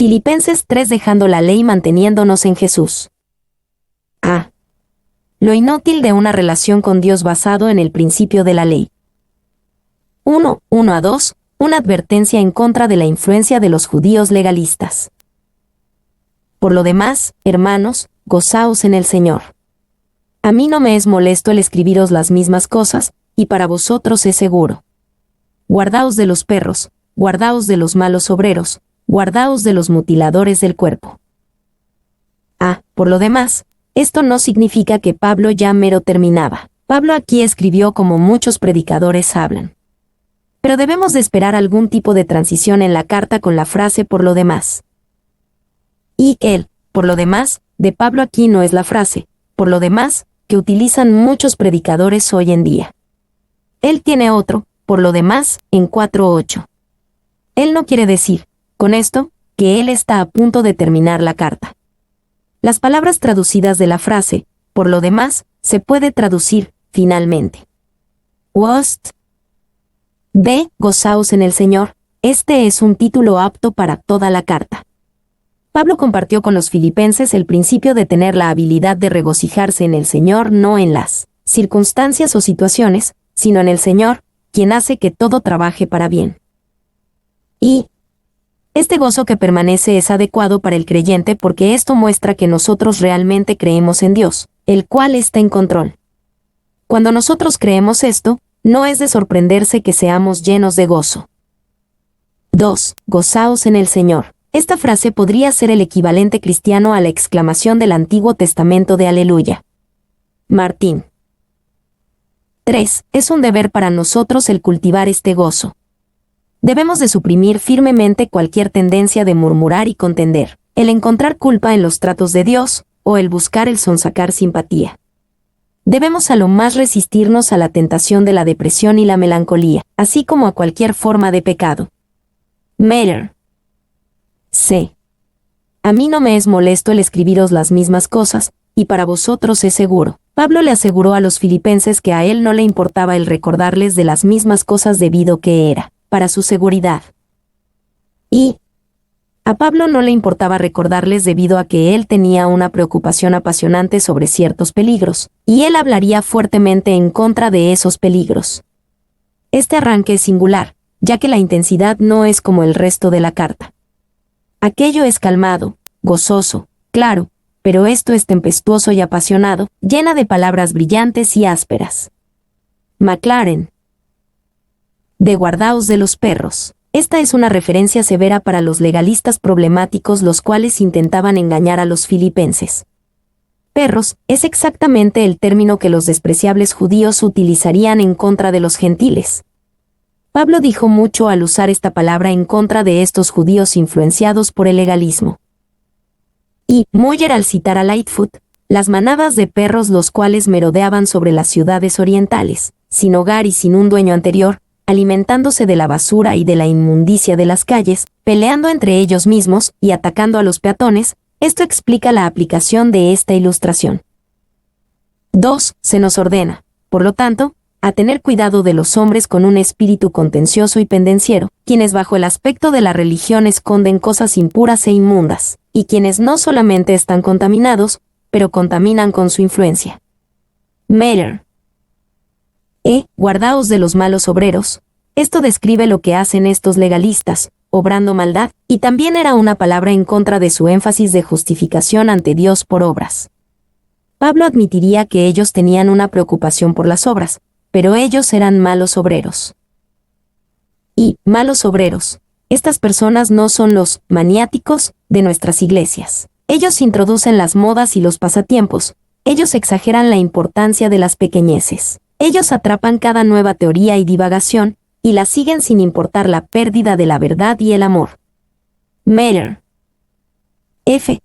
Filipenses 3 dejando la ley manteniéndonos en Jesús. A. Lo inútil de una relación con Dios basado en el principio de la ley. 1:1-2, una advertencia en contra de la influencia de los judíos legalistas. Por lo demás, hermanos, gozaos en el Señor. A mí no me es molesto el escribiros las mismas cosas, y para vosotros es seguro. Guardaos de los perros, guardaos de los malos obreros, guardaos de los mutiladores del cuerpo. Por lo demás, esto no significa que Pablo ya mero terminaba. Pablo aquí escribió como muchos predicadores hablan. Pero debemos de esperar algún tipo de transición en la carta con la frase por lo demás. Y el, por lo demás, de Pablo aquí no es la frase, por lo demás, que utilizan muchos predicadores hoy en día. Él tiene otro, por lo demás, en 4:8. Él no quiere decir, con esto, que él está a punto de terminar la carta. Las palabras traducidas de la frase, por lo demás, se puede traducir, finalmente. Gozaos en el Señor, este es un título apto para toda la carta. Pablo compartió con los filipenses el principio de tener la habilidad de regocijarse en el Señor no en las circunstancias o situaciones, sino en el Señor, quien hace que todo trabaje para bien. Y este gozo que permanece es adecuado para el creyente porque esto muestra que nosotros realmente creemos en Dios, el cual está en control. Cuando nosotros creemos esto, no es de sorprenderse que seamos llenos de gozo. 2. Gozaos en el Señor. Esta frase podría ser el equivalente cristiano a la exclamación del Antiguo Testamento de Aleluya. Martín. 3. Es un deber para nosotros el cultivar este gozo. Debemos de suprimir firmemente cualquier tendencia de murmurar y contender, el encontrar culpa en los tratos de Dios, o el buscar el sonsacar simpatía. Debemos a lo más resistirnos a la tentación de la depresión y la melancolía, así como a cualquier forma de pecado. Meyer. C. A mí no me es molesto el escribiros las mismas cosas, y para vosotros es seguro. Pablo le aseguró a los filipenses que a él no le importaba el recordarles de las mismas cosas debido que era, para su seguridad. Y a Pablo no le importaba recordarles debido a que él tenía una preocupación apasionante sobre ciertos peligros, y él hablaría fuertemente en contra de esos peligros. Este arranque es singular, ya que la intensidad no es como el resto de la carta. Aquello es calmado, gozoso, claro, pero esto es tempestuoso y apasionado, llena de palabras brillantes y ásperas. McLaren. De guardaos de los perros. Esta es una referencia severa para los legalistas problemáticos los cuales intentaban engañar a los filipenses. Perros es exactamente el término que los despreciables judíos utilizarían en contra de los gentiles. Pablo dijo mucho al usar esta palabra en contra de estos judíos influenciados por el legalismo. Y Moyer al citar a Lightfoot, las manadas de perros los cuales merodeaban sobre las ciudades orientales, sin hogar y sin un dueño anterior, alimentándose de la basura y de la inmundicia de las calles, peleando entre ellos mismos y atacando a los peatones, esto explica la aplicación de esta ilustración. 2. Se nos ordena, por lo tanto, a tener cuidado de los hombres con un espíritu contencioso y pendenciero, quienes bajo el aspecto de la religión esconden cosas impuras e inmundas, y quienes no solamente están contaminados, pero contaminan con su influencia. Meyer. Guardaos de los malos obreros. Esto describe lo que hacen estos legalistas, obrando maldad, y también era una palabra en contra de su énfasis de justificación ante Dios por obras. Pablo admitiría que ellos tenían una preocupación por las obras, pero ellos eran malos obreros. Y, malos obreros, estas personas no son los maniáticos de nuestras iglesias. Ellos introducen las modas y los pasatiempos, ellos exageran la importancia de las pequeñeces. Ellos atrapan cada nueva teoría y divagación, y la siguen sin importar la pérdida de la verdad y el amor. Meyer.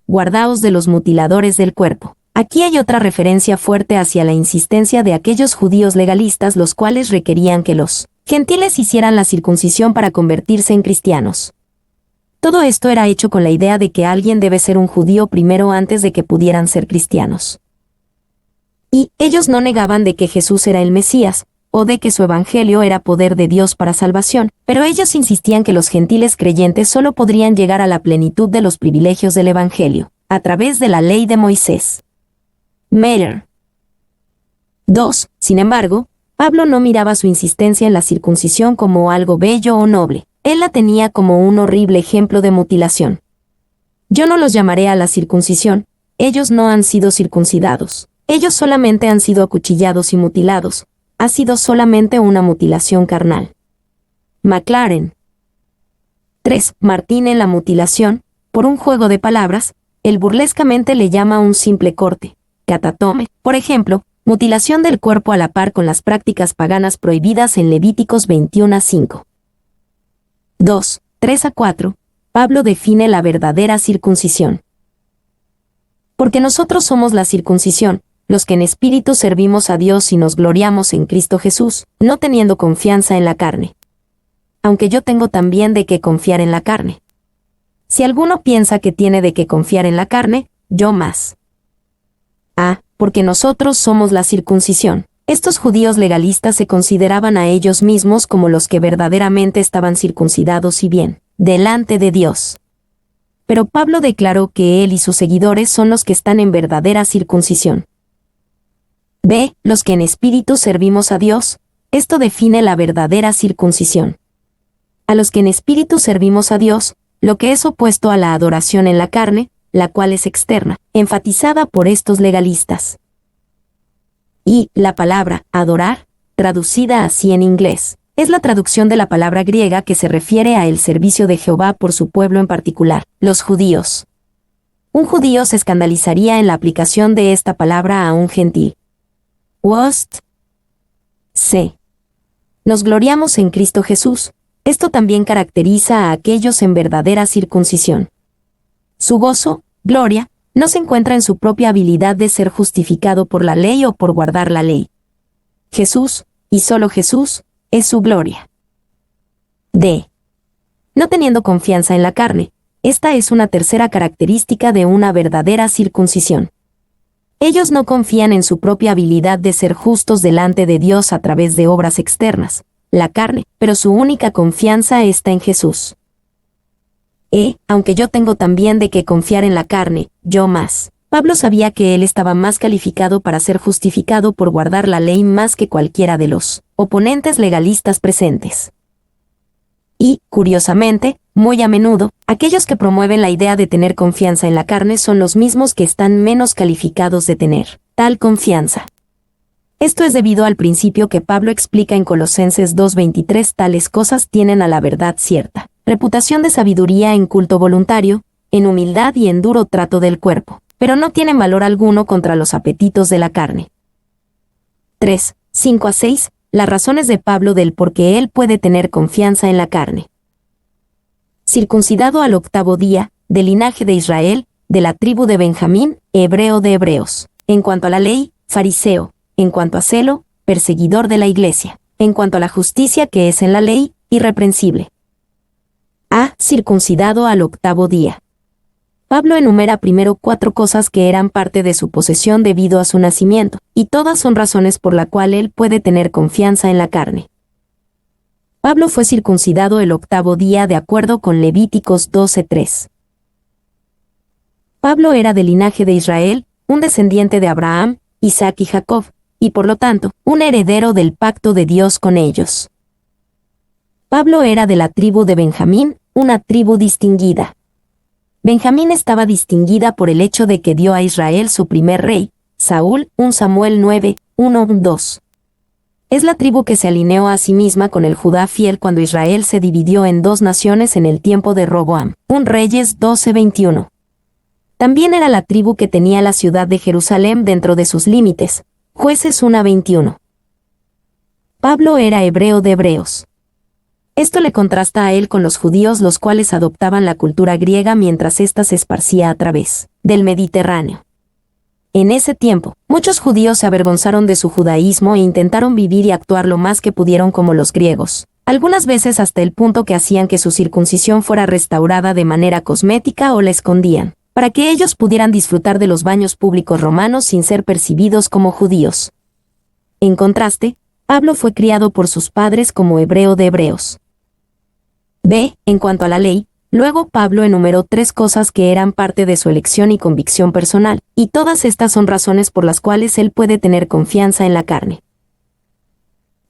Guardaos de los mutiladores del cuerpo. Aquí hay otra referencia fuerte hacia la insistencia de aquellos judíos legalistas los cuales requerían que los gentiles hicieran la circuncisión para convertirse en cristianos. Todo esto era hecho con la idea de que alguien debe ser un judío primero antes de que pudieran ser cristianos. Y ellos no negaban de que Jesús era el Mesías, o de que su evangelio era poder de Dios para salvación, pero ellos insistían que los gentiles creyentes solo podrían llegar a la plenitud de los privilegios del evangelio, a través de la ley de Moisés. Meyer. 2. Sin embargo, Pablo no miraba su insistencia en la circuncisión como algo bello o noble. Él la tenía como un horrible ejemplo de mutilación. Yo no los llamaré a la circuncisión, ellos no han sido circuncidados. Ellos solamente han sido acuchillados y mutilados. Ha sido solamente una mutilación carnal. Maclaren. 3. Martín en la mutilación, por un juego de palabras, él burlescamente le llama un simple corte, catatome, por ejemplo, mutilación del cuerpo a la par con las prácticas paganas prohibidas en Levíticos 21:5. 2. 3-4. Pablo define la verdadera circuncisión. Porque nosotros somos la circuncisión, los que en espíritu servimos a Dios y nos gloriamos en Cristo Jesús, no teniendo confianza en la carne. Aunque yo tengo también de qué confiar en la carne. Si alguno piensa que tiene de qué confiar en la carne, yo más. Porque nosotros somos la circuncisión. Estos judíos legalistas se consideraban a ellos mismos como los que verdaderamente estaban circuncidados y bien, delante de Dios. Pero Pablo declaró que él y sus seguidores son los que están en verdadera circuncisión. B. Los que en espíritu servimos a Dios. Esto define la verdadera circuncisión. A los que en espíritu servimos a Dios, lo que es opuesto a la adoración en la carne, la cual es externa, enfatizada por estos legalistas. Y la palabra adorar, traducida así en inglés, es la traducción de la palabra griega que se refiere a el servicio de Jehová por su pueblo en particular, los judíos. Un judío se escandalizaría en la aplicación de esta palabra a un gentil. Wost. C. Nos gloriamos en Cristo Jesús. Esto también caracteriza a aquellos en verdadera circuncisión. Su gozo, gloria, no se encuentra en su propia habilidad de ser justificado por la ley o por guardar la ley. Jesús, y solo Jesús, es su gloria. D. No teniendo confianza en la carne, esta es una tercera característica de una verdadera circuncisión. Ellos no confían en su propia habilidad de ser justos delante de Dios a través de obras externas, la carne, pero su única confianza está en Jesús. Aunque yo tengo también de qué confiar en la carne, yo más. Pablo sabía que él estaba más calificado para ser justificado por guardar la ley más que cualquiera de los oponentes legalistas presentes. Y, curiosamente, muy a menudo, aquellos que promueven la idea de tener confianza en la carne son los mismos que están menos calificados de tener tal confianza. Esto es debido al principio que Pablo explica en Colosenses 2:23: tales cosas tienen a la verdad cierta reputación de sabiduría en culto voluntario, en humildad y en duro trato del cuerpo, pero no tienen valor alguno contra los apetitos de la carne. 3. 5-6. Las razones de Pablo del por qué él puede tener confianza en la carne. Circuncidado al 8º día, del linaje de Israel, de la tribu de Benjamín, hebreo de hebreos. En cuanto a la ley, fariseo. En cuanto a celo, perseguidor de la iglesia. En cuanto a la justicia que es en la ley, irreprensible. Circuncidado al 8º día. Pablo enumera primero 4 cosas que eran parte de su posesión debido a su nacimiento, y todas son razones por la cual él puede tener confianza en la carne. Pablo fue circuncidado el 8º día de acuerdo con Levíticos 12:3. Pablo era del linaje de Israel, un descendiente de Abraham, Isaac y Jacob, y por lo tanto, un heredero del pacto de Dios con ellos. Pablo era de la tribu de Benjamín, una tribu distinguida. Benjamín estaba distinguida por el hecho de que dio a Israel su primer rey, Saúl, 1 Samuel 9:1-2. Es la tribu que se alineó a sí misma con el Judá fiel cuando Israel se dividió en 2 naciones en el tiempo de Roboam, 1 Reyes 12:21. También era la tribu que tenía la ciudad de Jerusalén dentro de sus límites, Jueces 1:21. Pablo era hebreo de hebreos. Esto le contrasta a él con los judíos, los cuales adoptaban la cultura griega mientras ésta se esparcía a través del Mediterráneo. En ese tiempo, muchos judíos se avergonzaron de su judaísmo e intentaron vivir y actuar lo más que pudieron como los griegos, algunas veces hasta el punto que hacían que su circuncisión fuera restaurada de manera cosmética o la escondían, para que ellos pudieran disfrutar de los baños públicos romanos sin ser percibidos como judíos. En contraste, Pablo fue criado por sus padres como hebreo de hebreos. B. En cuanto a la ley, luego Pablo enumeró 3 cosas que eran parte de su elección y convicción personal, y todas estas son razones por las cuales él puede tener confianza en la carne.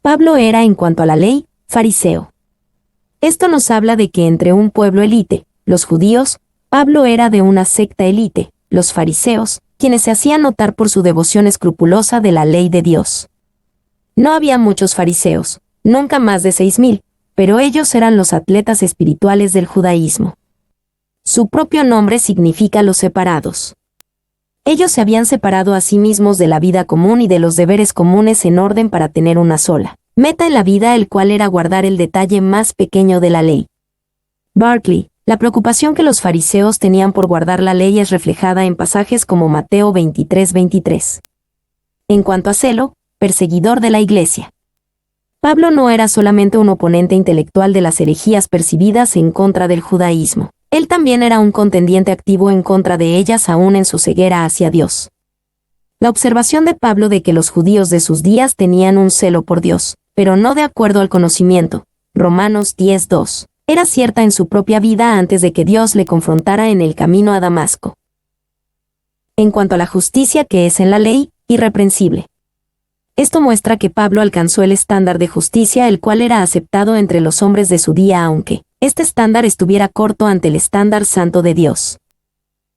Pablo era, en cuanto a la ley, fariseo. Esto nos habla de que entre un pueblo élite, los judíos, Pablo era de una secta élite, los fariseos, quienes se hacían notar por su devoción escrupulosa de la ley de Dios. No había muchos fariseos, nunca más de 6,000, pero ellos eran los atletas espirituales del judaísmo. Su propio nombre significa los separados. Ellos se habían separado a sí mismos de la vida común y de los deberes comunes en orden para tener una sola meta en la vida, el cual era guardar el detalle más pequeño de la ley. Barclay, la preocupación que los fariseos tenían por guardar la ley es reflejada en pasajes como Mateo 23:23. En cuanto a celo, perseguidor de la iglesia. Pablo no era solamente un oponente intelectual de las herejías percibidas en contra del judaísmo. Él también era un contendiente activo en contra de ellas aún en su ceguera hacia Dios. La observación de Pablo de que los judíos de sus días tenían un celo por Dios, pero no de acuerdo al conocimiento, Romanos 10:2, era cierta en su propia vida antes de que Dios le confrontara en el camino a Damasco. En cuanto a la justicia que es en la ley, irreprensible. Esto muestra que Pablo alcanzó el estándar de justicia el cual era aceptado entre los hombres de su día, aunque este estándar estuviera corto ante el estándar santo de Dios.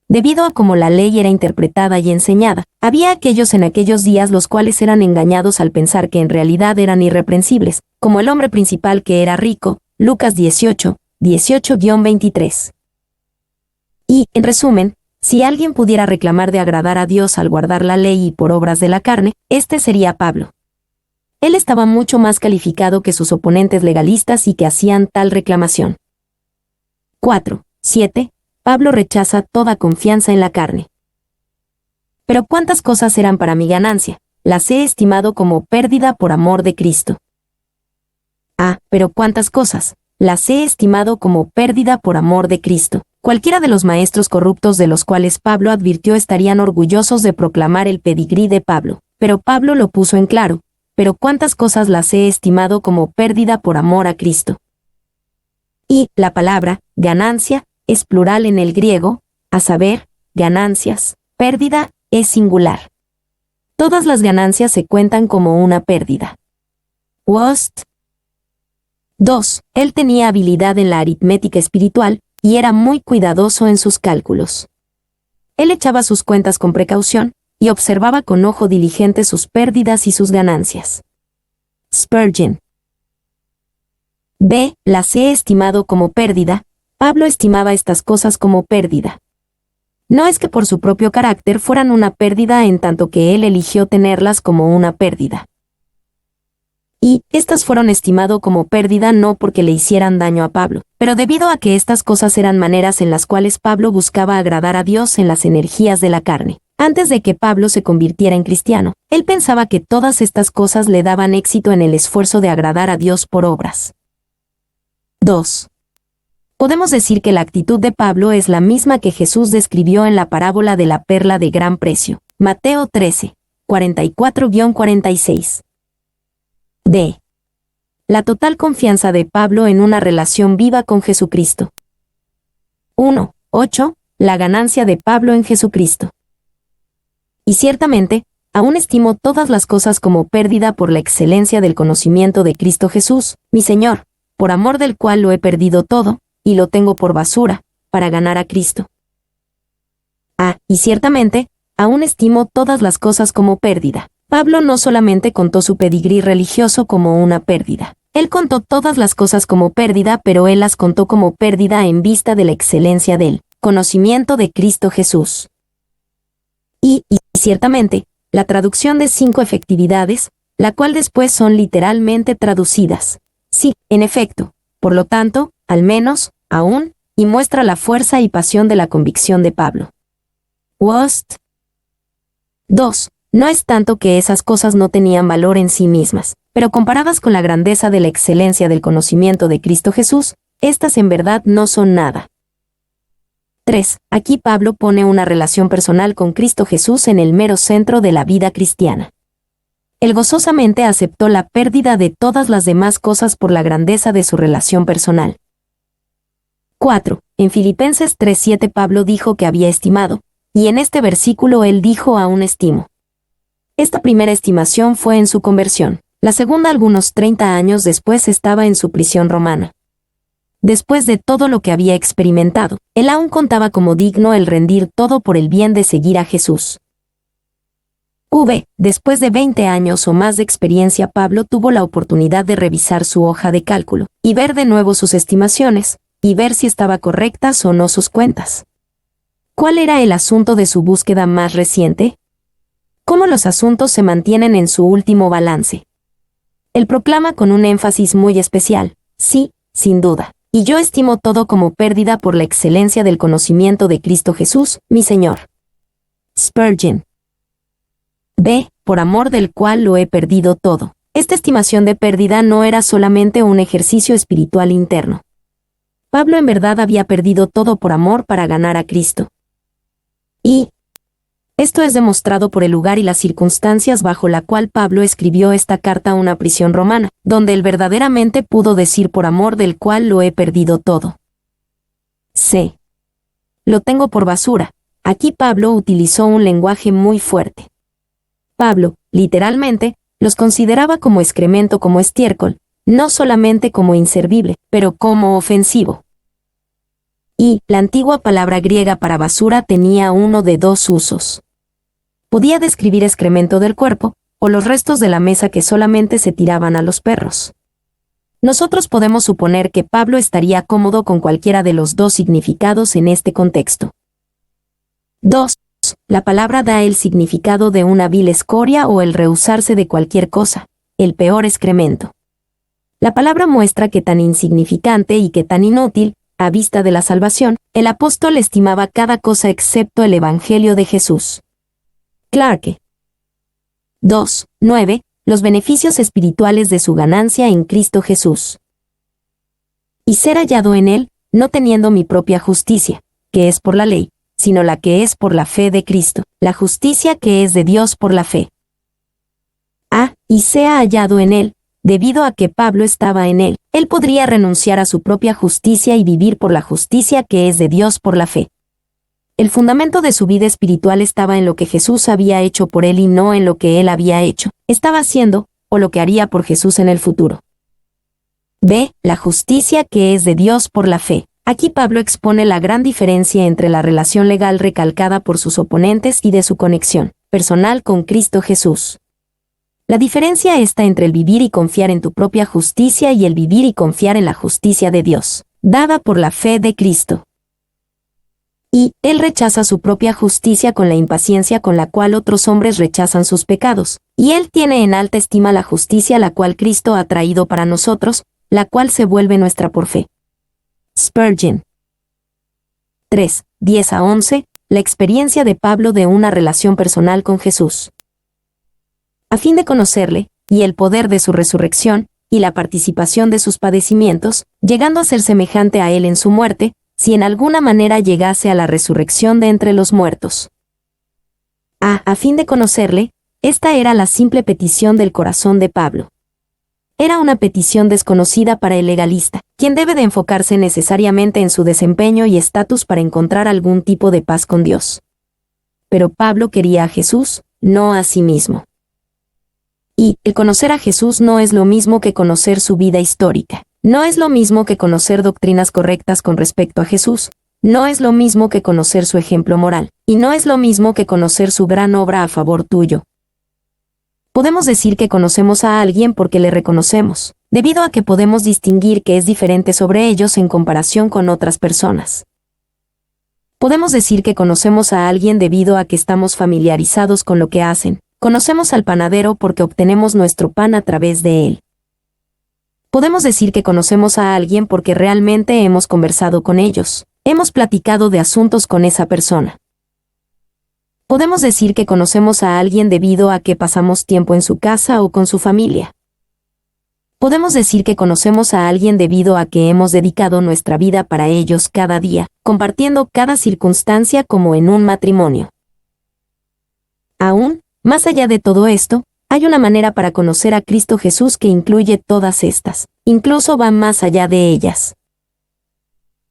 Debido a cómo la ley era interpretada y enseñada, había aquellos en aquellos días los cuales eran engañados al pensar que en realidad eran irreprensibles, como el hombre principal que era rico, Lucas 18:23. Y, en resumen, si alguien pudiera reclamar de agradar a Dios al guardar la ley y por obras de la carne, este sería Pablo. Él estaba mucho más calificado que sus oponentes legalistas y que hacían tal reclamación. 4.7. Pablo rechaza toda confianza en la carne. Pero ¿cuántas cosas eran para mi ganancia? Las he estimado como pérdida por amor de Cristo. Pero ¿cuántas cosas? Las he estimado como pérdida por amor de Cristo. Cualquiera de los maestros corruptos de los cuales Pablo advirtió estarían orgullosos de proclamar el pedigrí de Pablo, pero Pablo lo puso en claro. Pero ¿cuántas cosas las he estimado como pérdida por amor a Cristo? Y la palabra, ganancia, es plural en el griego, a saber, ganancias, pérdida, es singular. Todas las ganancias se cuentan como una pérdida. Wost. 2. Él tenía habilidad en la aritmética espiritual, y era muy cuidadoso en sus cálculos. Él echaba sus cuentas con precaución, y observaba con ojo diligente sus pérdidas y sus ganancias. Spurgeon. B. Las he estimado como pérdida. Pablo estimaba estas cosas como pérdida. No es que por su propio carácter fueran una pérdida en tanto que él eligió tenerlas como una pérdida. Y estas fueron estimado como pérdida no porque le hicieran daño a Pablo, pero debido a que estas cosas eran maneras en las cuales Pablo buscaba agradar a Dios en las energías de la carne. Antes de que Pablo se convirtiera en cristiano, él pensaba que todas estas cosas le daban éxito en el esfuerzo de agradar a Dios por obras. 2. Podemos decir que la actitud de Pablo es la misma que Jesús describió en la parábola de la perla de gran precio, Mateo 13, 44-46. D. La total confianza de Pablo en una relación viva con Jesucristo. 1.8. La ganancia de Pablo en Jesucristo. Y ciertamente, aún estimo todas las cosas como pérdida por la excelencia del conocimiento de Cristo Jesús, mi Señor, por amor del cual lo he perdido todo, y lo tengo por basura, para ganar a Cristo. Y ciertamente, aún estimo todas las cosas como pérdida. Pablo no solamente contó su pedigrí religioso como una pérdida. Él contó todas las cosas como pérdida, pero él las contó como pérdida en vista de la excelencia del conocimiento de Cristo Jesús. Y ciertamente, la traducción de 5 efectividades, la cual después son literalmente traducidas. Sí, en efecto, por lo tanto, al menos, aún, y muestra la fuerza y pasión de la convicción de Pablo. Wost. 2. No es tanto que esas cosas no tenían valor en sí mismas, pero comparadas con la grandeza de la excelencia del conocimiento de Cristo Jesús, estas en verdad no son nada. 3. Aquí Pablo pone una relación personal con Cristo Jesús en el mero centro de la vida cristiana. Él gozosamente aceptó la pérdida de todas las demás cosas por la grandeza de su relación personal. 4. En Filipenses 3:7 Pablo dijo que había estimado, y en este versículo él dijo aún estimo. Esta primera estimación fue en su conversión. La segunda, algunos 30 años después, estaba en su prisión romana. Después de todo lo que había experimentado, él aún contaba como digno el rendir todo por el bien de seguir a Jesús. Después de 20 años o más de experiencia, Pablo tuvo la oportunidad de revisar su hoja de cálculo, y ver de nuevo sus estimaciones, y ver si estaban correctas o no sus cuentas. ¿Cuál era el asunto de su búsqueda más reciente? ¿Cómo los asuntos se mantienen en su último balance? Él proclama con un énfasis muy especial: sí, sin duda. Y yo estimo todo como pérdida por la excelencia del conocimiento de Cristo Jesús, mi Señor. Spurgeon. Por amor del cual lo he perdido todo. Esta estimación de pérdida no era solamente un ejercicio espiritual interno. Pablo en verdad había perdido todo por amor para ganar a Cristo. Y esto es demostrado por el lugar y las circunstancias bajo la cual Pablo escribió esta carta a una prisión romana, donde él verdaderamente pudo decir por amor del cual lo he perdido todo. Lo tengo por basura. Aquí Pablo utilizó un lenguaje muy fuerte. Pablo, literalmente, los consideraba como excremento, como estiércol, no solamente como inservible, pero como ofensivo. Y la antigua palabra griega para basura tenía uno de dos usos. Podía describir excremento del cuerpo, o los restos de la mesa que solamente se tiraban a los perros. Nosotros podemos suponer que Pablo estaría cómodo con cualquiera de los dos significados en este contexto. 2. La palabra da el significado de una vil escoria o el rehusarse de cualquier cosa, el peor excremento. La palabra muestra que tan insignificante y que tan inútil, a vista de la salvación, el apóstol estimaba cada cosa excepto el Evangelio de Jesús. Clarke. 2:9. Los beneficios espirituales de su ganancia en Cristo Jesús. Y ser hallado en Él, no teniendo mi propia justicia, que es por la ley, sino la que es por la fe de Cristo, la justicia que es de Dios por la fe. Y sea hallado en Él, debido a que Pablo estaba en Él, él podría renunciar a su propia justicia y vivir por la justicia que es de Dios por la fe. El fundamento de su vida espiritual estaba en lo que Jesús había hecho por él y no en lo que él había hecho, estaba haciendo, o lo que haría por Jesús en el futuro. La justicia que es de Dios por la fe. Aquí Pablo expone la gran diferencia entre la relación legal recalcada por sus oponentes y de su conexión personal con Cristo Jesús. La diferencia está entre el vivir y confiar en tu propia justicia y el vivir y confiar en la justicia de Dios, dada por la fe de Cristo. Y él rechaza su propia justicia con la impaciencia con la cual otros hombres rechazan sus pecados, y él tiene en alta estima la justicia la cual Cristo ha traído para nosotros, la cual se vuelve nuestra por fe. Spurgeon. 3:10-11. La experiencia de Pablo de una relación personal con Jesús. A fin de conocerle, y el poder de su resurrección, y la participación de sus padecimientos, llegando a ser semejante a él en su muerte, si en alguna manera llegase a la resurrección de entre los muertos. A fin de conocerle, esta era la simple petición del corazón de Pablo. Era una petición desconocida para el legalista, quien debe de enfocarse necesariamente en su desempeño y estatus para encontrar algún tipo de paz con Dios. Pero Pablo quería a Jesús, no a sí mismo. Y el conocer a Jesús no es lo mismo que conocer su vida histórica. No es lo mismo que conocer doctrinas correctas con respecto a Jesús, no es lo mismo que conocer su ejemplo moral, y no es lo mismo que conocer su gran obra a favor tuyo. Podemos decir que conocemos a alguien porque le reconocemos, debido a que podemos distinguir que es diferente sobre ellos en comparación con otras personas. Podemos decir que conocemos a alguien debido a que estamos familiarizados con lo que hacen, conocemos al panadero porque obtenemos nuestro pan a través de él. Podemos decir que conocemos a alguien porque realmente hemos conversado con ellos, hemos platicado de asuntos con esa persona. Podemos decir que conocemos a alguien debido a que pasamos tiempo en su casa o con su familia. Podemos decir que conocemos a alguien debido a que hemos dedicado nuestra vida para ellos cada día, compartiendo cada circunstancia como en un matrimonio. Aún, más allá de todo esto, Hay una manera para conocer a Cristo Jesús que incluye todas estas, incluso va más allá de ellas.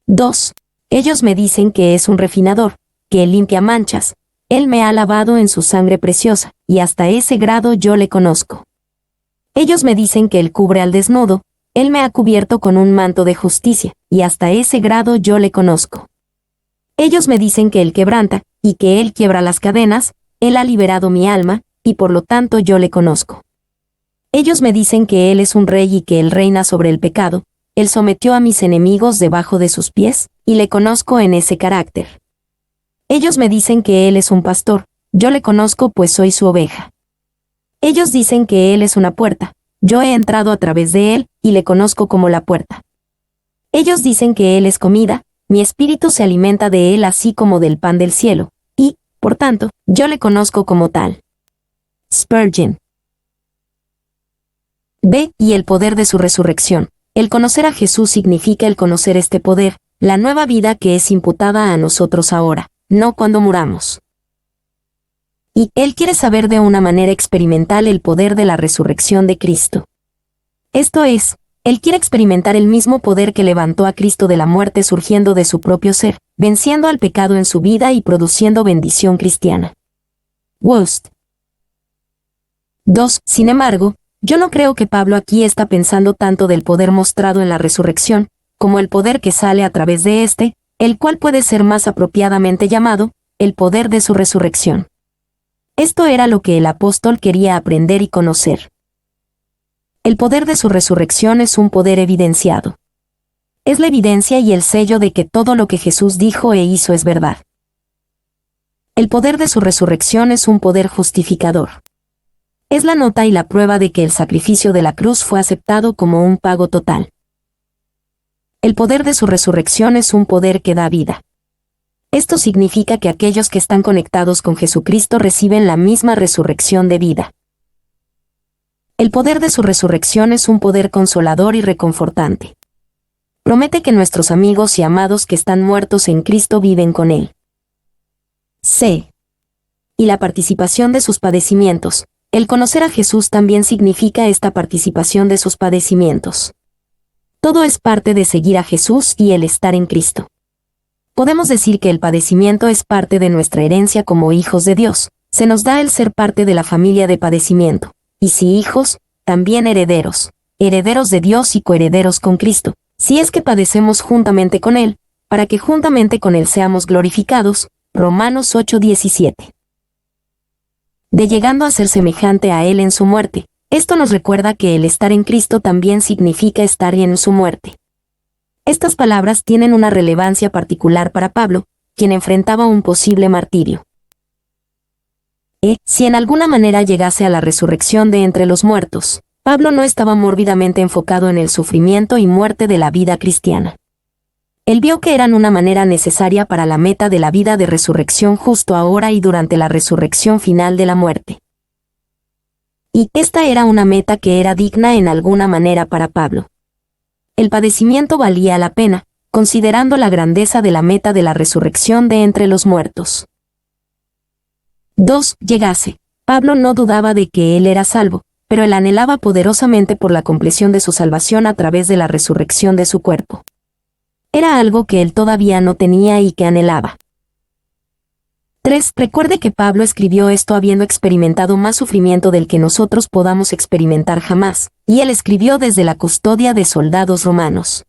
2. Ellos me dicen que es un refinador, que limpia manchas. Él me ha lavado en su sangre preciosa, y hasta ese grado yo le conozco. Ellos me dicen que Él cubre al desnudo. Él me ha cubierto con un manto de justicia, y hasta ese grado yo le conozco. Ellos me dicen que Él quebranta, y que Él quiebra las cadenas. Él ha liberado mi alma, y por lo tanto yo le conozco. Ellos me dicen que Él es un rey y que Él reina sobre el pecado. Él sometió a mis enemigos debajo de sus pies, y le conozco en ese carácter. Ellos me dicen que Él es un pastor. Yo le conozco pues soy su oveja. Ellos dicen que Él es una puerta. Yo he entrado a través de Él, y le conozco como la puerta. Ellos dicen que Él es comida. Mi espíritu se alimenta de Él así como del pan del cielo, y, por tanto, yo le conozco como tal. Spurgeon. B. Y el poder de su resurrección. El conocer a Jesús significa el conocer este poder, la nueva vida que es imputada a nosotros ahora, no cuando muramos. Y Él quiere saber de una manera experimental el poder de la resurrección de Cristo. Esto es, Él quiere experimentar el mismo poder que levantó a Cristo de la muerte surgiendo de su propio ser, venciendo al pecado en su vida y produciendo bendición cristiana. Wurst. 2. Sin embargo, yo no creo que Pablo aquí está pensando tanto del poder mostrado en la resurrección, como el poder que sale a través de éste, el cual puede ser más apropiadamente llamado, el poder de su resurrección. Esto era lo que el apóstol quería aprender y conocer. El poder de su resurrección es un poder evidenciado. Es la evidencia y el sello de que todo lo que Jesús dijo e hizo es verdad. El poder de su resurrección es un poder justificador. Es la nota y la prueba de que el sacrificio de la cruz fue aceptado como un pago total. El poder de su resurrección es un poder que da vida. Esto significa que aquellos que están conectados con Jesucristo reciben la misma resurrección de vida. El poder de su resurrección es un poder consolador y reconfortante. Promete que nuestros amigos y amados que están muertos en Cristo viven con Él. C. Y la participación de sus padecimientos. El conocer a Jesús también significa esta participación de sus padecimientos. Todo es parte de seguir a Jesús y el estar en Cristo. Podemos decir que el padecimiento es parte de nuestra herencia como hijos de Dios. Se nos da el ser parte de la familia de padecimiento. Y si hijos, también herederos. Herederos de Dios y coherederos con Cristo. Si es que padecemos juntamente con Él, para que juntamente con Él seamos glorificados. Romanos 8:17. De llegando a ser semejante a Él en su muerte. Esto nos recuerda que el estar en Cristo también significa estar en su muerte. Estas palabras tienen una relevancia particular para Pablo, quien enfrentaba un posible martirio. Si en alguna manera llegase a la resurrección de entre los muertos, Pablo no estaba mórbidamente enfocado en el sufrimiento y muerte de la vida cristiana. Él vio que eran una manera necesaria para la meta de la vida de resurrección justo ahora y durante la resurrección final de la muerte. Y esta era una meta que era digna en alguna manera para Pablo. El padecimiento valía la pena, considerando la grandeza de la meta de la resurrección de entre los muertos. 2. Llegase. Pablo no dudaba de que él era salvo, pero él anhelaba poderosamente por la compleción de su salvación a través de la resurrección de su cuerpo. Era algo que él todavía no tenía y que anhelaba. 3. Recuerde que Pablo escribió esto habiendo experimentado más sufrimiento del que nosotros podamos experimentar jamás, y él escribió desde la custodia de soldados romanos.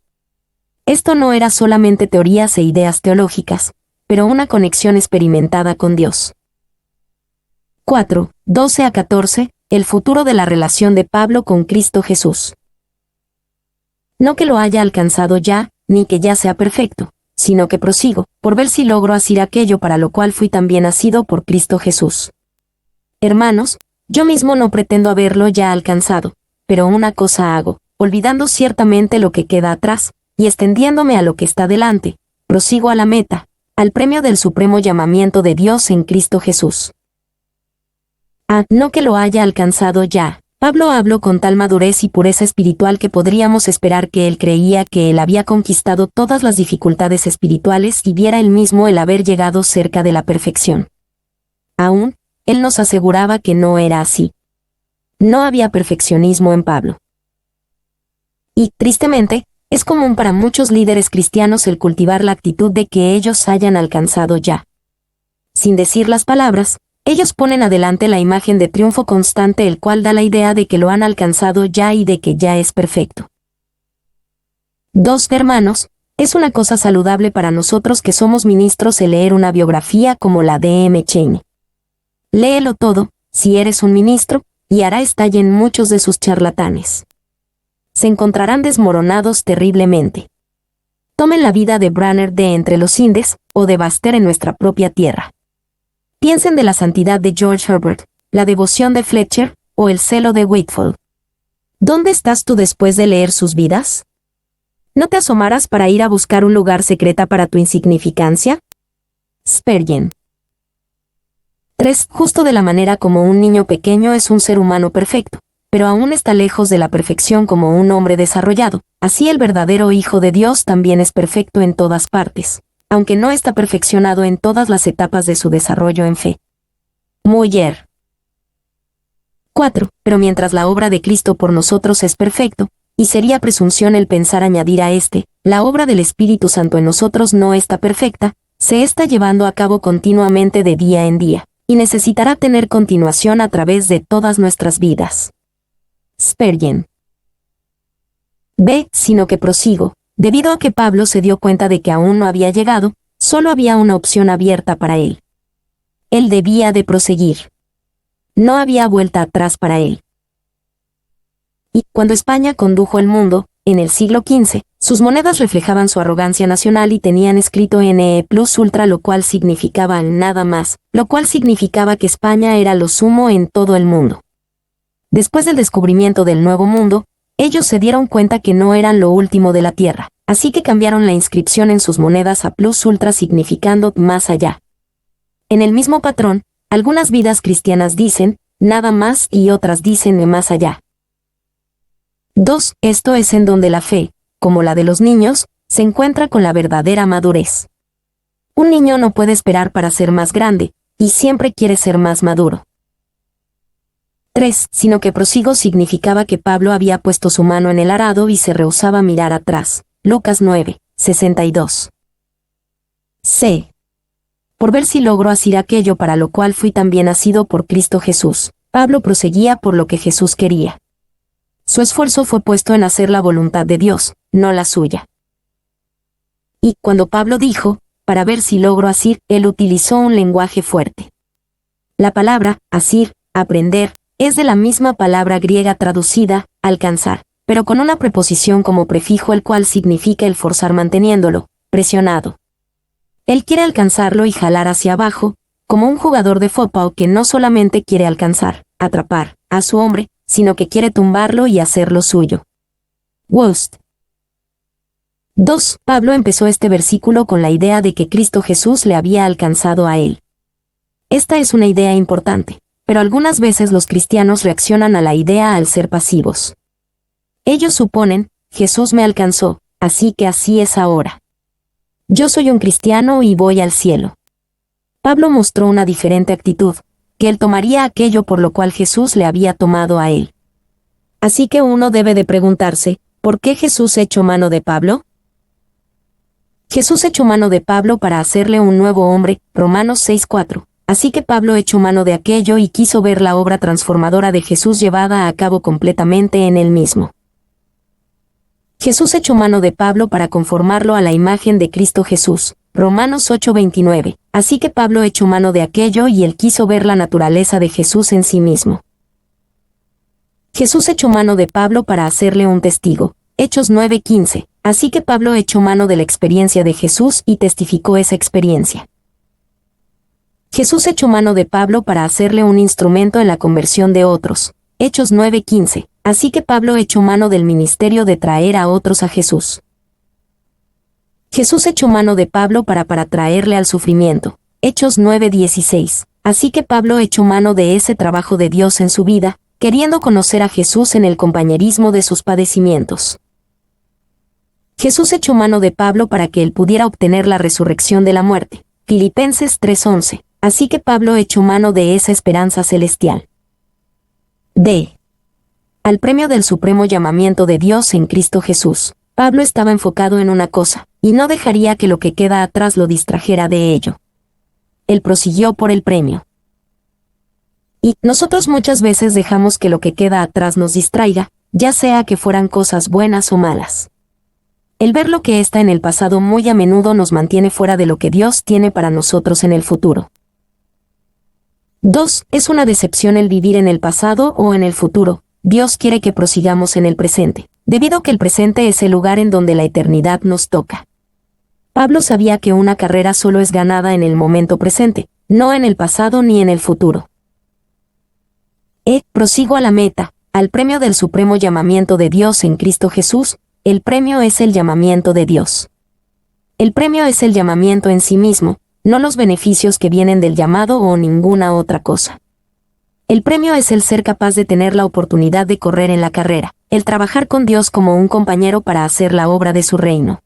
Esto no era solamente teorías e ideas teológicas, pero una conexión experimentada con Dios. 4. 12 a 14. El futuro de la relación de Pablo con Cristo Jesús. No que lo haya alcanzado ya, ni que ya sea perfecto, sino que prosigo, por ver si logro asir aquello para lo cual fui también nacido por Cristo Jesús. Hermanos, yo mismo no pretendo haberlo ya alcanzado, pero una cosa hago, olvidando ciertamente lo que queda atrás, y extendiéndome a lo que está delante, prosigo a la meta, al premio del supremo llamamiento de Dios en Cristo Jesús. No que lo haya alcanzado ya. Pablo habló con tal madurez y pureza espiritual que podríamos esperar que él creía que él había conquistado todas las dificultades espirituales y viera él mismo el haber llegado cerca de la perfección. Aún, él nos aseguraba que no era así. No había perfeccionismo en Pablo. Y, tristemente, es común para muchos líderes cristianos el cultivar la actitud de que ellos hayan alcanzado ya. Sin decir las palabras, ellos ponen adelante la imagen de triunfo constante, el cual da la idea de que lo han alcanzado ya y de que ya es perfecto. 2. Hermanos, es una cosa saludable para nosotros que somos ministros el leer una biografía como la de M. Cheney. Léelo todo, si eres un ministro, y hará estalle en muchos de sus charlatanes. Se encontrarán desmoronados terriblemente. Tomen la vida de Branner de Entre los Indes, o de Baxter en Nuestra Propia Tierra. Piensen de la santidad de George Herbert, la devoción de Fletcher, o el celo de Whitefield. ¿Dónde estás tú después de leer sus vidas? ¿No te asomarás para ir a buscar un lugar secreta para tu insignificancia? Spurgeon. 3. Justo de la manera como un niño pequeño es un ser humano perfecto, pero aún está lejos de la perfección como un hombre desarrollado, así el verdadero Hijo de Dios también es perfecto en todas partes, aunque no está perfeccionado en todas las etapas de su desarrollo en fe. Muller. 4. Pero mientras la obra de Cristo por nosotros es perfecto, y sería presunción el pensar añadir a la obra del Espíritu Santo en nosotros no está perfecta, se está llevando a cabo continuamente de día en día, y necesitará tener continuación a través de todas nuestras vidas. Spurgeon. B. Sino que prosigo, debido a que Pablo se dio cuenta de que aún no había llegado, solo había una opción abierta para él. Él debía de proseguir. No había vuelta atrás para él. Y, cuando España condujo el mundo, en el siglo XV, sus monedas reflejaban su arrogancia nacional y tenían escrito NE plus ultra, lo cual significaba nada más, lo cual significaba que España era lo sumo en todo el mundo. Después del descubrimiento del Nuevo Mundo, ellos se dieron cuenta que no eran lo último de la Tierra, así que cambiaron la inscripción en sus monedas a plus ultra significando más allá. En el mismo patrón, algunas vidas cristianas dicen, nada más y otras dicen más allá. 2. Esto es en donde la fe, como la de los niños, se encuentra con la verdadera madurez. Un niño no puede esperar para ser más grande, y siempre quiere ser más maduro. 3. Sino que prosigo significaba que Pablo había puesto su mano en el arado y se rehusaba a mirar atrás. Lucas 9, 62. C. Por ver si logro hacer aquello para lo cual fui también nacido por Cristo Jesús. Pablo proseguía por lo que Jesús quería. Su esfuerzo fue puesto en hacer la voluntad de Dios, no la suya. Y, cuando Pablo dijo, para ver si logro hacer, él utilizó un lenguaje fuerte. La palabra, asir, aprender, es de la misma palabra griega traducida, alcanzar, pero con una preposición como prefijo, el cual significa el forzar manteniéndolo, presionado. Él quiere alcanzarlo y jalar hacia abajo, como un jugador de fútbol que no solamente quiere alcanzar, atrapar, a su hombre, sino que quiere tumbarlo y hacerlo suyo. Wurst. 2. Pablo empezó este versículo con la idea de que Cristo Jesús le había alcanzado a él. Esta es una idea importante, pero algunas veces los cristianos reaccionan a la idea al ser pasivos. Ellos suponen, Jesús me alcanzó, así que así es ahora. Yo soy un cristiano y voy al cielo. Pablo mostró una diferente actitud, que él tomaría aquello por lo cual Jesús le había tomado a él. Así que uno debe de preguntarse, ¿por qué Jesús echó mano de Pablo? Jesús echó mano de Pablo para hacerle un nuevo hombre, Romanos 6:4. Así que Pablo echó mano de aquello y quiso ver la obra transformadora de Jesús llevada a cabo completamente en él mismo. Jesús echó mano de Pablo para conformarlo a la imagen de Cristo Jesús, Romanos 8:29. Así que Pablo echó mano de aquello y él quiso ver la naturaleza de Jesús en sí mismo. Jesús echó mano de Pablo para hacerle un testigo, Hechos 9:15. Así que Pablo echó mano de la experiencia de Jesús y testificó esa experiencia. Jesús echó mano de Pablo para hacerle un instrumento en la conversión de otros, Hechos 9:15. Así que Pablo echó mano del ministerio de traer a otros a Jesús. Jesús echó mano de Pablo para traerle al sufrimiento, Hechos 9:16. Así que Pablo echó mano de ese trabajo de Dios en su vida, queriendo conocer a Jesús en el compañerismo de sus padecimientos. Jesús echó mano de Pablo para que él pudiera obtener la resurrección de la muerte, Filipenses 3:11. Así que Pablo echó mano de esa esperanza celestial. D. al premio del supremo llamamiento de Dios en Cristo Jesús. Pablo estaba enfocado en una cosa, y no dejaría que lo que queda atrás lo distrajera de ello. Él prosiguió por el premio. Y nosotros muchas veces dejamos que lo que queda atrás nos distraiga, ya sea que fueran cosas buenas o malas. El ver lo que está en el pasado muy a menudo nos mantiene fuera de lo que Dios tiene para nosotros en el futuro. 2. Es una decepción el vivir en el pasado o en el futuro. Dios quiere que prosigamos en el presente, debido a que el presente es el lugar en donde la eternidad nos toca. Pablo sabía que una carrera solo es ganada en el momento presente, no en el pasado ni en el futuro. Prosigo a la meta, al premio del supremo llamamiento de Dios en Cristo Jesús. El premio es el llamamiento de Dios. El premio es el llamamiento en sí mismo, no los beneficios que vienen del llamado o ninguna otra cosa. El premio es el ser capaz de tener la oportunidad de correr en la carrera, el trabajar con Dios como un compañero para hacer la obra de su reino.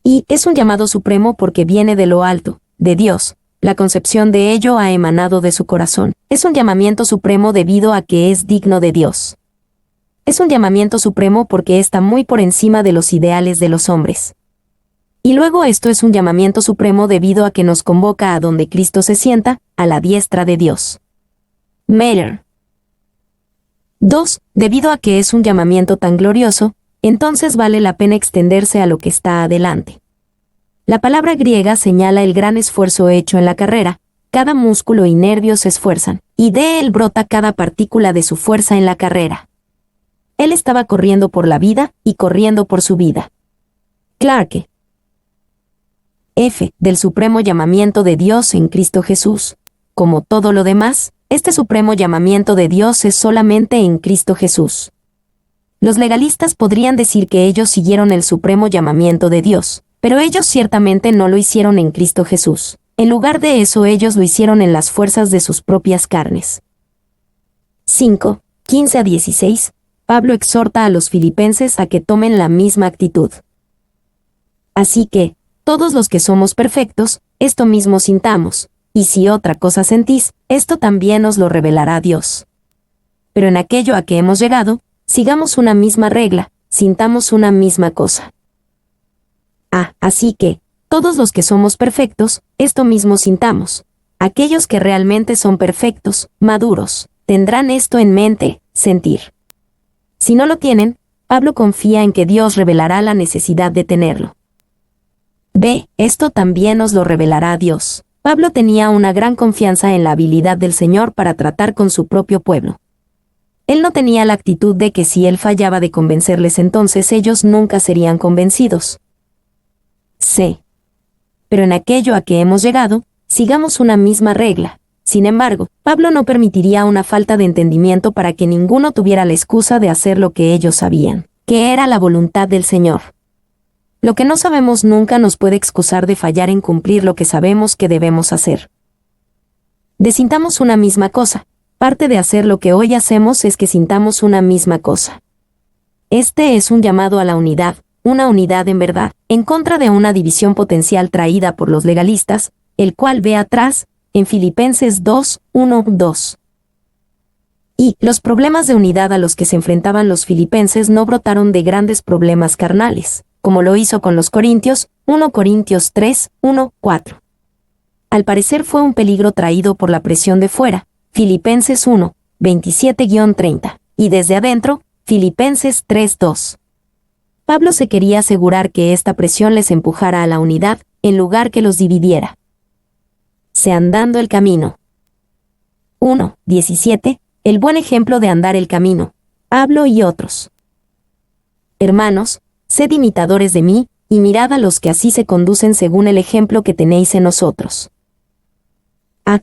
Y es un llamado supremo porque viene de lo alto, de Dios. La concepción de ello ha emanado de su corazón. Es un llamamiento supremo debido a que es digno de Dios. Es un llamamiento supremo porque está muy por encima de los ideales de los hombres. Y luego esto es un llamamiento supremo debido a que nos convoca a donde Cristo se sienta, a la diestra de Dios. Meyer. 2. Debido a que es un llamamiento tan glorioso, entonces vale la pena extenderse a lo que está adelante. La palabra griega señala el gran esfuerzo hecho en la carrera, cada músculo y nervio se esfuerzan, y de él brota cada partícula de su fuerza en la carrera. Él estaba corriendo por la vida y corriendo por su vida. Clarke. F. Del supremo llamamiento de Dios en Cristo Jesús. Como todo lo demás, este supremo llamamiento de Dios es solamente en Cristo Jesús. Los legalistas podrían decir que ellos siguieron el supremo llamamiento de Dios, pero ellos ciertamente no lo hicieron en Cristo Jesús. En lugar de eso, ellos lo hicieron en las fuerzas de sus propias carnes. 5. 15 a 16. Pablo exhorta a los filipenses a que tomen la misma actitud. Así que, todos los que somos perfectos, esto mismo sintamos, y si otra cosa sentís, esto también os lo revelará Dios. Pero en aquello a que hemos llegado, sigamos una misma regla, sintamos una misma cosa. Así que, todos los que somos perfectos, esto mismo sintamos. Aquellos que realmente son perfectos, maduros, tendrán esto en mente, sentir. Si no lo tienen, Pablo confía en que Dios revelará la necesidad de tenerlo. B. Esto también os lo revelará Dios. Pablo tenía una gran confianza en la habilidad del Señor para tratar con su propio pueblo. Él no tenía la actitud de que si él fallaba de convencerles entonces ellos nunca serían convencidos. C. Pero en aquello a que hemos llegado, sigamos una misma regla. Sin embargo, Pablo no permitiría una falta de entendimiento para que ninguno tuviera la excusa de hacer lo que ellos sabían, que era la voluntad del Señor. Lo que no sabemos nunca nos puede excusar de fallar en cumplir lo que sabemos que debemos hacer. Sintamos una misma cosa. Parte de hacer lo que hoy hacemos es que sintamos una misma cosa. Este es un llamado a la unidad, una unidad en verdad, en contra de una división potencial traída por los legalistas, el cual ve atrás, en Filipenses 2, 1, 2. Y los problemas de unidad a los que se enfrentaban los filipenses no brotaron de grandes problemas carnales, como lo hizo con los corintios, 1 Corintios 3, 1, 4. Al parecer fue un peligro traído por la presión de fuera, Filipenses 1, 27-30, y desde adentro, Filipenses 3, 2. Pablo se quería asegurar que esta presión les empujara a la unidad, en lugar que los dividiera. Se andando el camino. 1, 17. El buen ejemplo de andar el camino. Pablo y otros. Hermanos, sed imitadores de mí, y mirad a los que así se conducen según el ejemplo que tenéis en nosotros.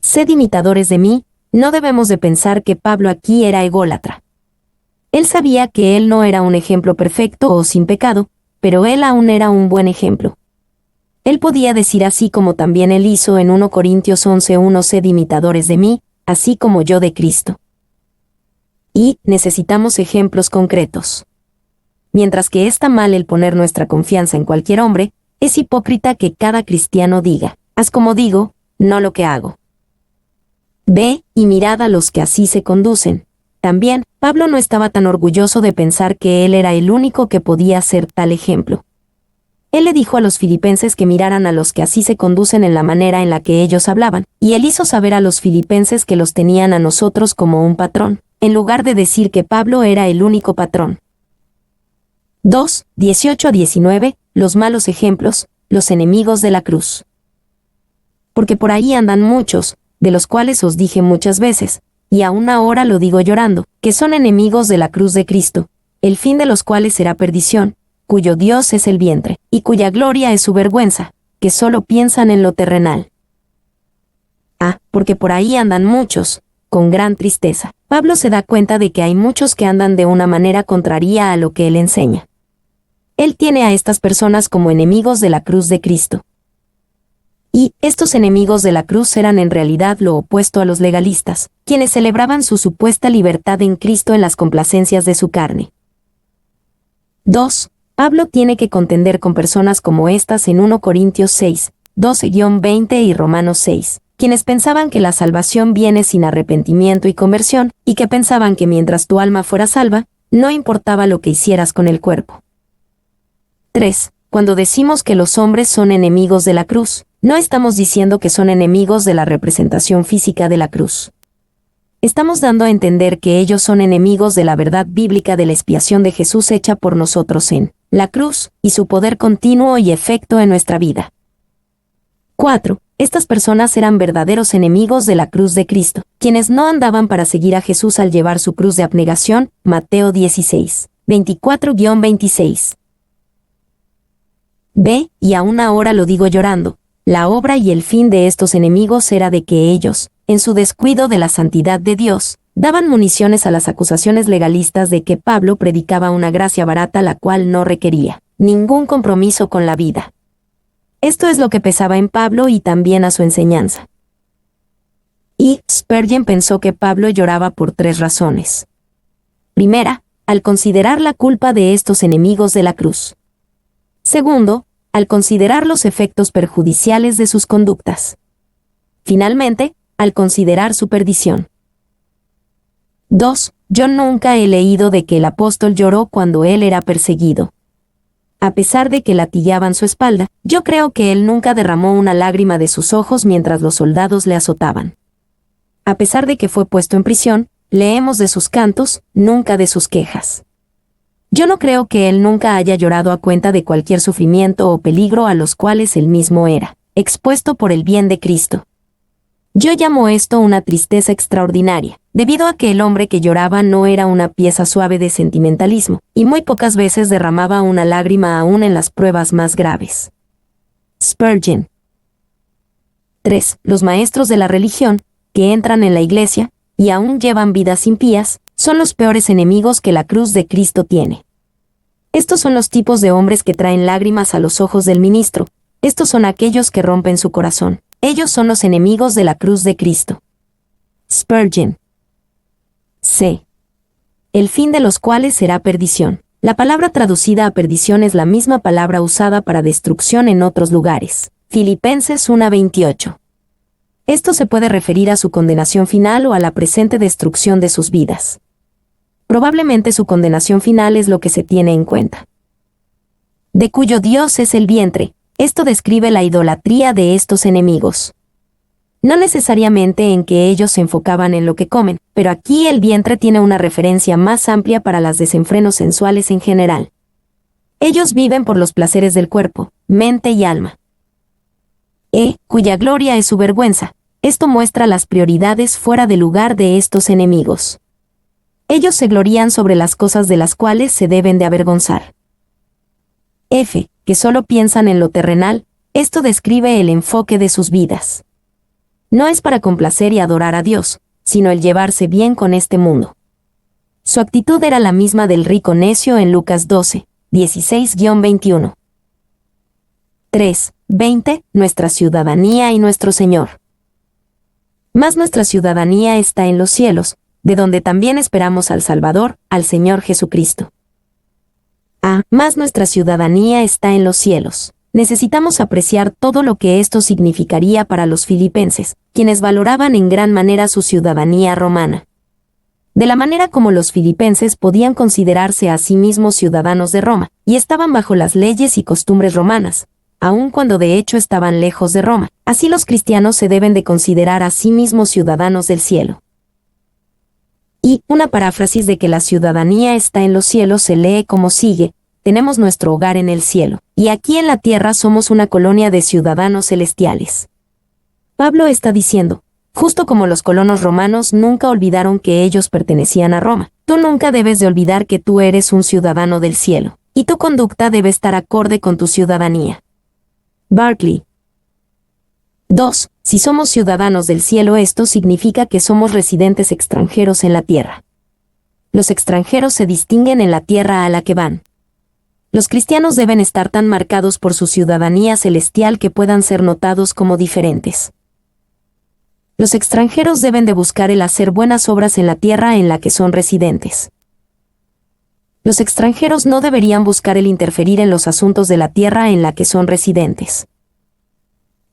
Sed imitadores de mí, no debemos de pensar que Pablo aquí era ególatra. Él sabía que él no era un ejemplo perfecto o sin pecado, pero él aún era un buen ejemplo. Él podía decir así como también él hizo en 1 Corintios 11:1, sed imitadores de mí, así como yo de Cristo. Y necesitamos ejemplos concretos. Mientras que está mal el poner nuestra confianza en cualquier hombre, es hipócrita que cada cristiano diga, haz como digo, no lo que hago. B. Y mirad a los que así se conducen. También, Pablo no estaba tan orgulloso de pensar que él era el único que podía ser tal ejemplo. Él le dijo a los filipenses que miraran a los que así se conducen en la manera en la que ellos hablaban, y él hizo saber a los filipenses que los tenían a nosotros como un patrón, en lugar de decir que Pablo era el único patrón. 2, 18-19, los malos ejemplos, los enemigos de la cruz. Porque por ahí andan muchos, de los cuales os dije muchas veces, y aún ahora lo digo llorando, que son enemigos de la cruz de Cristo, el fin de los cuales será perdición, cuyo Dios es el vientre, y cuya gloria es su vergüenza, que solo piensan en lo terrenal. Porque por ahí andan muchos, con gran tristeza. Pablo se da cuenta de que hay muchos que andan de una manera contraria a lo que él enseña. Él tiene a estas personas como enemigos de la cruz de Cristo. Y estos enemigos de la cruz eran en realidad lo opuesto a los legalistas, quienes celebraban su supuesta libertad en Cristo en las complacencias de su carne. 2. Pablo tiene que contender con personas como estas en 1 Corintios 6, 12-20 y Romanos 6, quienes pensaban que la salvación viene sin arrepentimiento y conversión, y que pensaban que mientras tu alma fuera salva, no importaba lo que hicieras con el cuerpo. 3. Cuando decimos que los hombres son enemigos de la cruz, no estamos diciendo que son enemigos de la representación física de la cruz. Estamos dando a entender que ellos son enemigos de la verdad bíblica de la expiación de Jesús hecha por nosotros en la cruz, y su poder continuo y efecto en nuestra vida. 4. Estas personas eran verdaderos enemigos de la cruz de Cristo, quienes no andaban para seguir a Jesús al llevar su cruz de abnegación, Mateo 16, 24-26. B. Y aún ahora lo digo llorando, la obra y el fin de estos enemigos era de que ellos, en su descuido de la santidad de Dios, daban municiones a las acusaciones legalistas de que Pablo predicaba una gracia barata la cual no requería ningún compromiso con la vida. Esto es lo que pesaba en Pablo y también a su enseñanza. Y Spurgeon pensó que Pablo lloraba por 3 razones. Primera, al considerar la culpa de estos enemigos de la cruz. Segundo, al considerar los efectos perjudiciales de sus conductas. Finalmente, al considerar su perdición. 2. Yo nunca he leído de que el apóstol lloró cuando él era perseguido. A pesar de que latigaban su espalda, yo creo que él nunca derramó una lágrima de sus ojos mientras los soldados le azotaban. A pesar de que fue puesto en prisión, leemos de sus cantos, nunca de sus quejas. Yo no creo que él nunca haya llorado a cuenta de cualquier sufrimiento o peligro a los cuales él mismo era expuesto por el bien de Cristo. Yo llamo esto una tristeza extraordinaria, debido a que el hombre que lloraba no era una pieza suave de sentimentalismo, y muy pocas veces derramaba una lágrima aún en las pruebas más graves. Spurgeon. 3. Los maestros de la religión, que entran en la iglesia, y aún llevan vidas impías, son los peores enemigos que la cruz de Cristo tiene. Estos son los tipos de hombres que traen lágrimas a los ojos del ministro, estos son aquellos que rompen su corazón. Ellos son los enemigos de la cruz de Cristo. Spurgeon. C. El fin de los cuales será perdición. La palabra traducida a perdición es la misma palabra usada para destrucción en otros lugares. Filipenses 1:28. Esto se puede referir a su condenación final o a la presente destrucción de sus vidas. Probablemente su condenación final es lo que se tiene en cuenta. De cuyo Dios es el vientre. Esto describe la idolatría de estos enemigos. No necesariamente en que ellos se enfocaban en lo que comen, pero aquí el vientre tiene una referencia más amplia para las desenfrenos sensuales en general. Ellos viven por los placeres del cuerpo, mente y alma. Cuya gloria es su vergüenza. Esto muestra las prioridades fuera de lugar de estos enemigos. Ellos se glorían sobre las cosas de las cuales se deben de avergonzar. F. Que solo piensan en lo terrenal, esto describe el enfoque de sus vidas. No es para complacer y adorar a Dios, sino el llevarse bien con este mundo. Su actitud era la misma del rico necio en Lucas 12, 16-21. 3. 20. Nuestra ciudadanía y nuestro Señor. Mas nuestra ciudadanía está en los cielos, de donde también esperamos al Salvador, al Señor Jesucristo. Mas nuestra ciudadanía está en los cielos. Necesitamos apreciar todo lo que esto significaría para los filipenses, quienes valoraban en gran manera su ciudadanía romana. de la manera como los filipenses podían considerarse a sí mismos ciudadanos de Roma, y estaban bajo las leyes y costumbres romanas, aun cuando de hecho estaban lejos de Roma. Así los cristianos se deben de considerar a sí mismos ciudadanos del cielo. Y una paráfrasis de que la ciudadanía está en los cielos se lee como sigue: tenemos nuestro hogar en el cielo, y aquí en la tierra somos una colonia de ciudadanos celestiales. Pablo está diciendo, justo como los colonos romanos nunca olvidaron que ellos pertenecían a Roma, tú nunca debes de olvidar que tú eres un ciudadano del cielo, y tu conducta debe estar acorde con tu ciudadanía. Barclay. 2. Si somos ciudadanos del cielo, esto significa que somos residentes extranjeros en la tierra. Los extranjeros se distinguen en la tierra a la que van. Los cristianos deben estar tan marcados por su ciudadanía celestial que puedan ser notados como diferentes. Los extranjeros deben de buscar el hacer buenas obras en la tierra en la que son residentes. Los extranjeros no deberían buscar el interferir en los asuntos de la tierra en la que son residentes.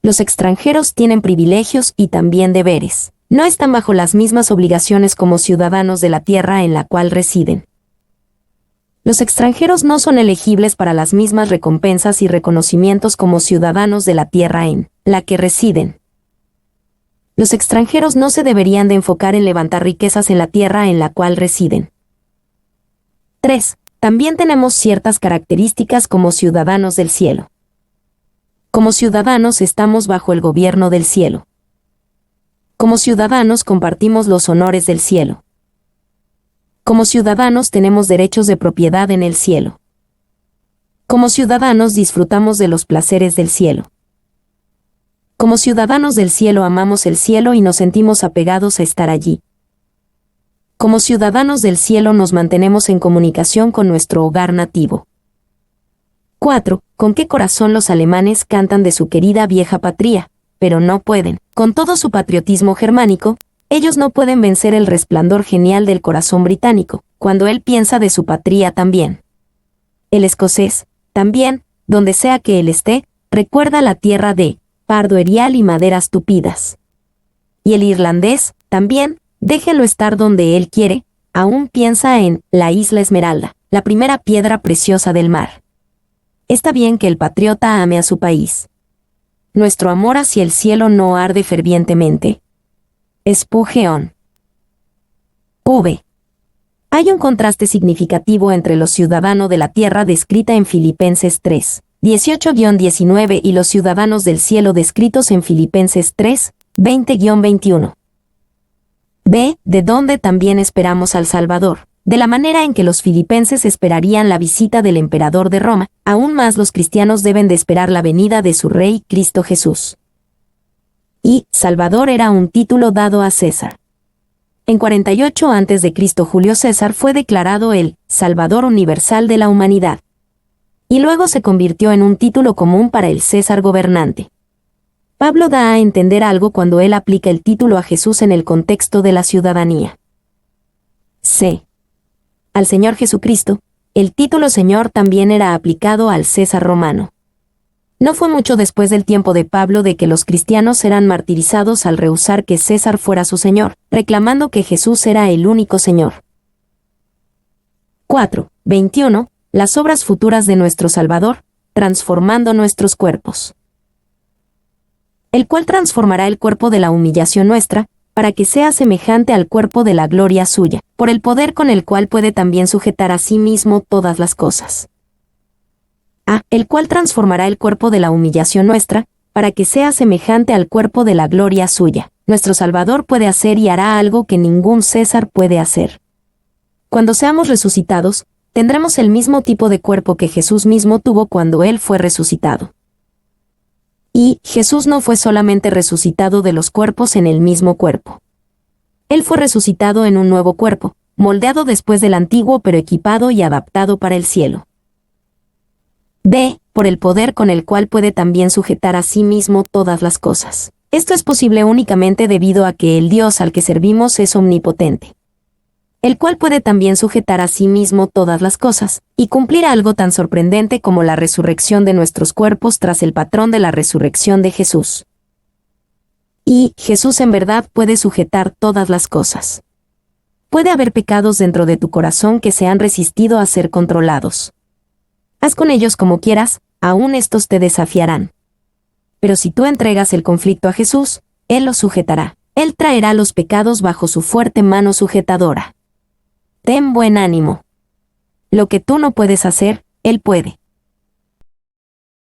Los extranjeros tienen privilegios y también deberes. No están bajo las mismas obligaciones como ciudadanos de la tierra en la cual residen. Los extranjeros no son elegibles para las mismas recompensas y reconocimientos como ciudadanos de la tierra en la que residen. Los extranjeros no se deberían de enfocar en levantar riquezas en la tierra en la cual residen. 3. También tenemos ciertas características como ciudadanos del cielo. Como ciudadanos estamos bajo el gobierno del cielo. Como ciudadanos compartimos los honores del cielo. Como ciudadanos tenemos derechos de propiedad en el cielo. Como ciudadanos disfrutamos de los placeres del cielo. Como ciudadanos del cielo amamos el cielo y nos sentimos apegados a estar allí. Como ciudadanos del cielo nos mantenemos en comunicación con nuestro hogar nativo. 4. ¿Con qué corazón los alemanes cantan de su querida vieja patria? Pero no pueden. Con todo su patriotismo germánico, ellos no pueden vencer el resplandor genial del corazón británico, cuando él piensa de su patria también. El escocés, también, donde sea que él esté, recuerda la tierra de pardo erial y maderas tupidas. Y el irlandés, también, déjelo estar donde él quiere, aún piensa en la isla Esmeralda, la primera piedra preciosa del mar. Está bien que el patriota ame a su país. Nuestro amor hacia el cielo no arde fervientemente. Spurgeon. V. Hay un contraste significativo entre los ciudadanos de la tierra descrita en Filipenses 3, 18-19 y los ciudadanos del cielo descritos en Filipenses 3, 20-21. B. De donde también esperamos al Salvador. De la manera en que los filipenses esperarían la visita del emperador de Roma, aún más los cristianos deben de esperar la venida de su Rey Cristo Jesús. Y Salvador era un título dado a César. En 48 a.C. Julio César fue declarado el Salvador universal de la humanidad. Y luego se convirtió en un título común para el César gobernante. Pablo da a entender algo cuando él aplica el título a Jesús en el contexto de la ciudadanía. C. Al Señor Jesucristo, el título Señor también era aplicado al César romano. No fue mucho después del tiempo de Pablo de que los cristianos eran martirizados al rehusar que César fuera su Señor, reclamando que Jesús era el único Señor. 4. 21. Las obras futuras de nuestro Salvador, transformando nuestros cuerpos. El cual transformará el cuerpo de la humillación nuestra, para que sea semejante al cuerpo de la gloria suya, por el poder con el cual puede también sujetar a sí mismo todas las cosas. A. El cual transformará el cuerpo de la humillación nuestra, para que sea semejante al cuerpo de la gloria suya. Nuestro Salvador puede hacer y hará algo que ningún César puede hacer. Cuando seamos resucitados, tendremos el mismo tipo de cuerpo que Jesús mismo tuvo cuando Él fue resucitado. Y Jesús no fue solamente resucitado de los cuerpos en el mismo cuerpo. Él fue resucitado en un nuevo cuerpo, moldeado después del antiguo pero equipado y adaptado para el cielo. B. Por el poder con el cual puede también sujetar a sí mismo todas las cosas. Esto es posible únicamente debido a que el Dios al que servimos es omnipotente, el cual puede también sujetar a sí mismo todas las cosas, y cumplir algo tan sorprendente como la resurrección de nuestros cuerpos tras el patrón de la resurrección de Jesús. Y Jesús en verdad puede sujetar todas las cosas. Puede haber pecados dentro de tu corazón que se han resistido a ser controlados. Haz con ellos como quieras, aún estos te desafiarán. Pero si tú entregas el conflicto a Jesús, Él los sujetará. Él traerá los pecados bajo su fuerte mano sujetadora. Ten buen ánimo. Lo que tú no puedes hacer, Él puede.